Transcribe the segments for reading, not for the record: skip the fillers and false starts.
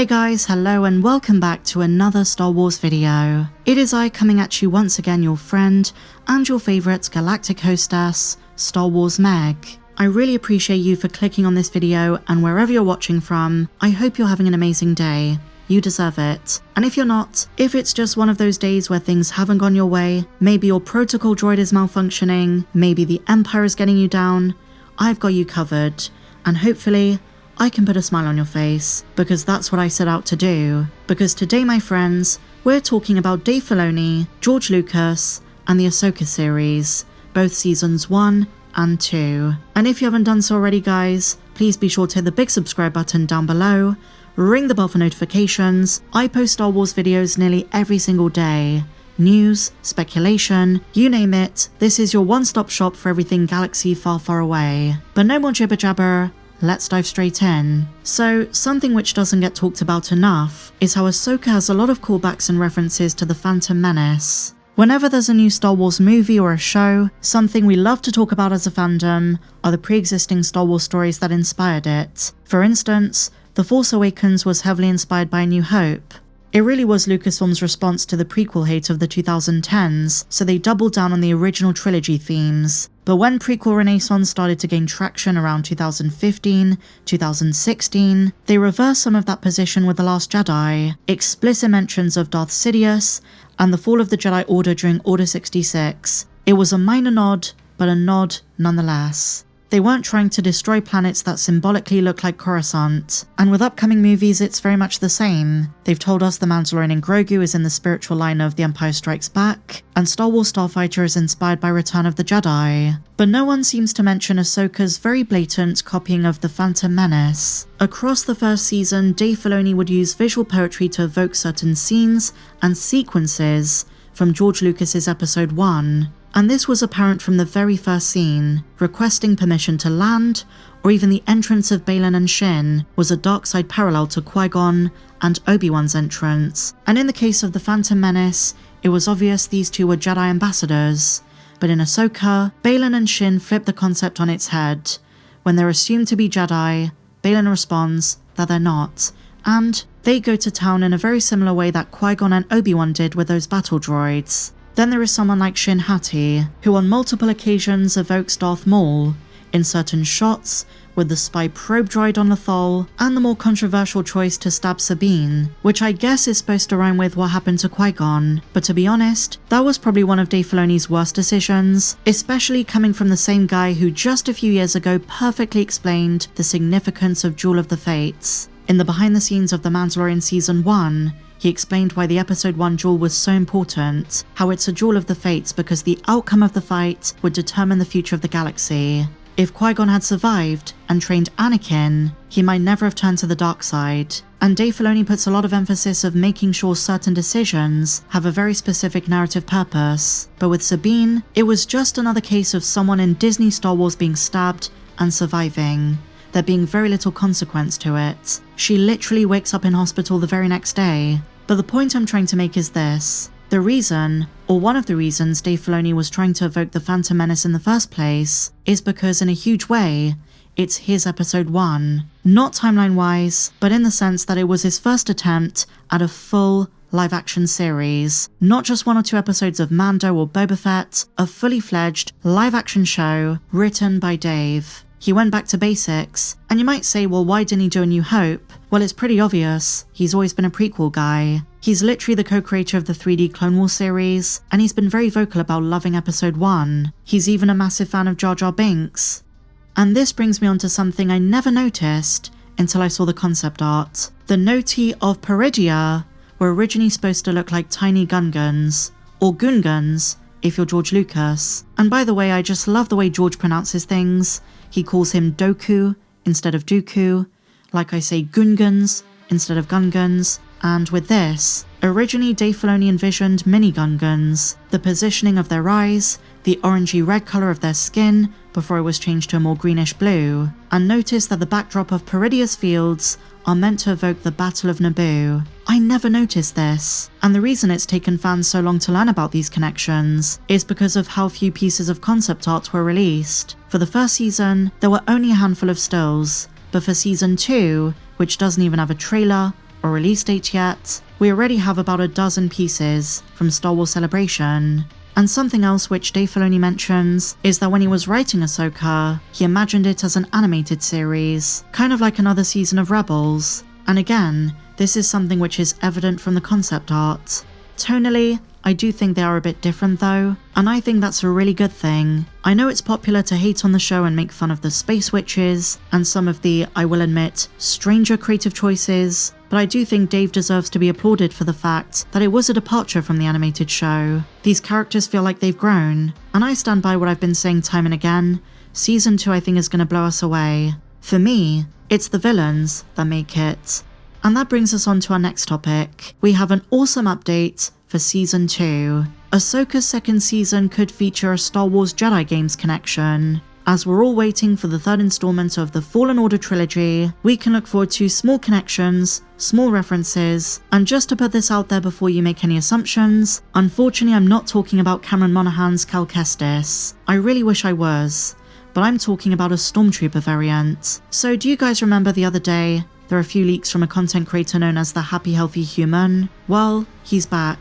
Hey guys, hello and welcome back to another Star Wars video. It is I coming at you once again, your friend and your favourite galactic hostess, Star Wars Meg. I really appreciate you for clicking on this video, and wherever you're watching from, I hope you're having an amazing day. You deserve it. And if you're not, if it's just one of those days where things haven't gone your way, maybe your protocol droid is malfunctioning, maybe the Empire is getting you down, I've got you covered, and hopefully I can put a smile on your face, because that's what I set out to do. Because today, my friends, we're talking about Dave Filoni, George Lucas, and the Ahsoka series, both seasons 1 and 2. And if you haven't done so already, guys, please be sure to hit the big subscribe button down below, ring the bell for notifications. I post Star Wars videos nearly every single day. News, speculation, you name it, this is your one-stop shop for everything galaxy far, far away. But no more jibber jabber. Let's dive straight in. So, something which doesn't get talked about enough is how Ahsoka has a lot of callbacks and references to the Phantom Menace. Whenever there's a new Star Wars movie or a show, something we love to talk about as a fandom are the pre-existing Star Wars stories that inspired it. For instance, The Force Awakens was heavily inspired by A New Hope. It really was Lucasfilm's response to the prequel hate of the 2010s, so they doubled down on the original trilogy themes. But when prequel renaissance started to gain traction around 2015, 2016, they reversed some of that position with The Last Jedi, explicit mentions of Darth Sidious, and the fall of the Jedi Order during Order 66. It was a minor nod, but a nod nonetheless. They weren't trying to destroy planets that symbolically look like Coruscant, and with upcoming movies it's very much the same. They've told us the Mandalorian in Grogu is in the spiritual line of The Empire Strikes Back, and Star Wars Starfighter is inspired by Return of the Jedi. But no one seems to mention Ahsoka's very blatant copying of the Phantom Menace. Across the first season, Dave Filoni would use visual poetry to evoke certain scenes and sequences from George Lucas's Episode 1. And this was apparent from the very first scene. Requesting permission to land, or even the entrance of Baylan and Shin, was a dark side parallel to Qui-Gon and Obi-Wan's entrance. And in the case of the Phantom Menace, it was obvious these two were Jedi ambassadors. But in Ahsoka, Baylan and Shin flip the concept on its head. When they're assumed to be Jedi, Baylan responds that they're not, and they go to town in a very similar way that Qui-Gon and Obi-Wan did with those battle droids. Then there is someone like Shin Hati, who on multiple occasions evokes Darth Maul, in certain shots, with the spy probe droid on Lothal, and the more controversial choice to stab Sabine, which I guess is supposed to rhyme with what happened to Qui-Gon, but to be honest, that was probably one of Dave Filoni's worst decisions, especially coming from the same guy who just a few years ago perfectly explained the significance of Duel of the Fates. In the behind the scenes of The Mandalorian Season 1, he explained why the Episode 1 duel was so important, how it's a duel of the fates because the outcome of the fight would determine the future of the galaxy. If Qui-Gon had survived and trained Anakin, he might never have turned to the dark side. And Dave Filoni puts a lot of emphasis of making sure certain decisions have a very specific narrative purpose. But with Sabine, it was just another case of someone in Disney Star Wars being stabbed and surviving. There being very little consequence to it. She literally wakes up in hospital the very next day. But the point I'm trying to make is this. The reason, or one of the reasons Dave Filoni was trying to evoke the Phantom Menace in the first place, is because in a huge way, it's his Episode 1. Not timeline-wise, but in the sense that it was his first attempt at a full live-action series. Not just 1 or 2 episodes of Mando or Boba Fett, a fully fledged live-action show written by Dave. He went back to basics, and you might say, well, why didn't he do A New Hope? Well, it's pretty obvious. He's always been a prequel guy. He's literally the co-creator of the 3D Clone Wars series, and he's been very vocal about loving Episode 1. He's even a massive fan of Jar Jar Binks. And this brings me on to something I never noticed until I saw the concept art. The Noti of Peridea were originally supposed to look like tiny Gungans, or Gungans, if you're George Lucas. And by the way, I just love the way George pronounces things. He calls him Doku instead of Dooku, like I say Gungans instead of Gungans, and with this, originally Dave Filoni envisioned mini Gungans, the positioning of their eyes, the orangey red colour of their skin before it was changed to a more greenish blue, and notice that the backdrop of Peridea's fields are meant to evoke the Battle of Naboo. I never noticed this, and the reason it's taken fans so long to learn about these connections is because of how few pieces of concept art were released. For the first season, there were only a handful of stills, but for season 2, which doesn't even have a trailer or release date yet, we already have about a dozen pieces from Star Wars Celebration. And something else which Dave Filoni mentions is that when he was writing Ahsoka, he imagined it as an animated series, kind of like another season of Rebels. And again, this is something which is evident from the concept art. Tonally, I do think they are a bit different though, and I think that's a really good thing. I know it's popular to hate on the show and make fun of the space witches, and some of the, I will admit, stranger creative choices, but I do think Dave deserves to be applauded for the fact that it was a departure from the animated show. These characters feel like they've grown, and I stand by what I've been saying time and again. Season 2 I think is going to blow us away. For me, it's the villains that make it. And that brings us on to our next topic. We have an awesome update for Season 2. Ahsoka's second season could feature a Star Wars Jedi Games connection. As we're all waiting for the third installment of the Fallen Order trilogy, we can look forward to small connections, small references, and just to put this out there before you make any assumptions, unfortunately I'm not talking about Cameron Monaghan's Cal Kestis. I really wish I was, but I'm talking about a Stormtrooper variant. So do you guys remember the other day, there are a few leaks from a content creator known as the Happy Healthy Human? Well, he's back,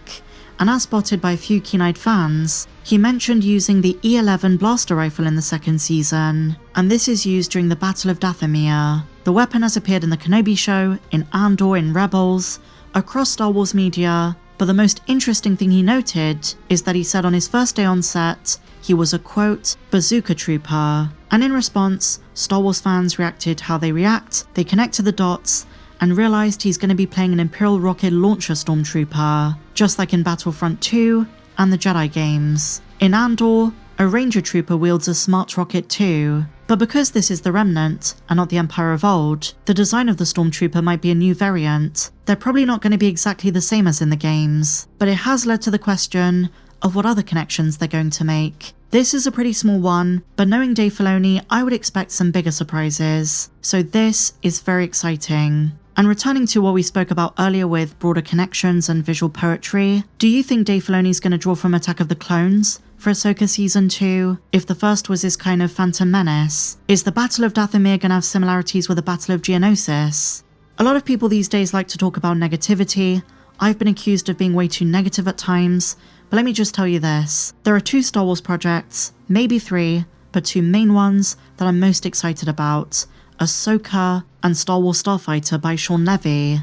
and as spotted by a few keen-eyed fans, he mentioned using the E11 blaster rifle in the second season, and this is used during the Battle of Dathomir. The weapon has appeared in the Kenobi show, in Andor, in Rebels, across Star Wars media, but the most interesting thing he noted is that he said on his first day on set, he was a quote, bazooka trooper. And in response, Star Wars fans reacted how they react, they connected the dots, and realized he's going to be playing an Imperial rocket launcher stormtrooper, just like in Battlefront 2 and the Jedi games. In Andor, a Ranger trooper wields a smart rocket too. But because this is the Remnant, and not the Empire of old, the design of the stormtrooper might be a new variant. They're probably not going to be exactly the same as in the games, but it has led to the question of what other connections they're going to make. This is a pretty small one, but knowing Dave Filoni, I would expect some bigger surprises. So this is very exciting. And returning to what we spoke about earlier with broader connections and visual poetry, do you think Dave Filoni's going to draw from Attack of the Clones for Ahsoka Season 2, if the first was his kind of Phantom Menace? Is the Battle of Dathomir going to have similarities with the Battle of Geonosis? A lot of people these days like to talk about negativity. I've been accused of being way too negative at times, but let me just tell you this. There are 2 Star Wars projects, maybe 3, but 2 main ones that I'm most excited about: Ahsoka and Star Wars Starfighter by Sean Levy.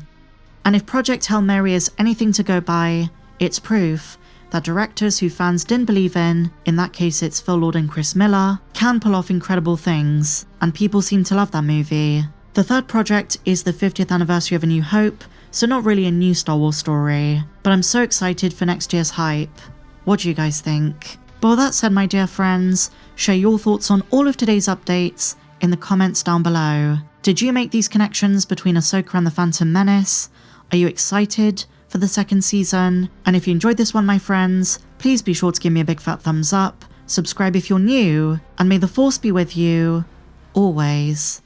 And if Project Hail Mary is anything to go by, it's proof that directors who fans didn't believe in that case it's Phil Lord and Chris Miller, can pull off incredible things, and people seem to love that movie. The third project is the 50th anniversary of A New Hope, so not really a new Star Wars story, but I'm so excited for next year's hype. What do you guys think? But with that said, my dear friends, share your thoughts on all of today's updates in the comments down below. Did you make these connections between Ahsoka and the Phantom Menace? Are you excited for the second season? And if you enjoyed this one, my friends, please be sure to give me a big fat thumbs up, subscribe if you're new, and may the Force be with you always.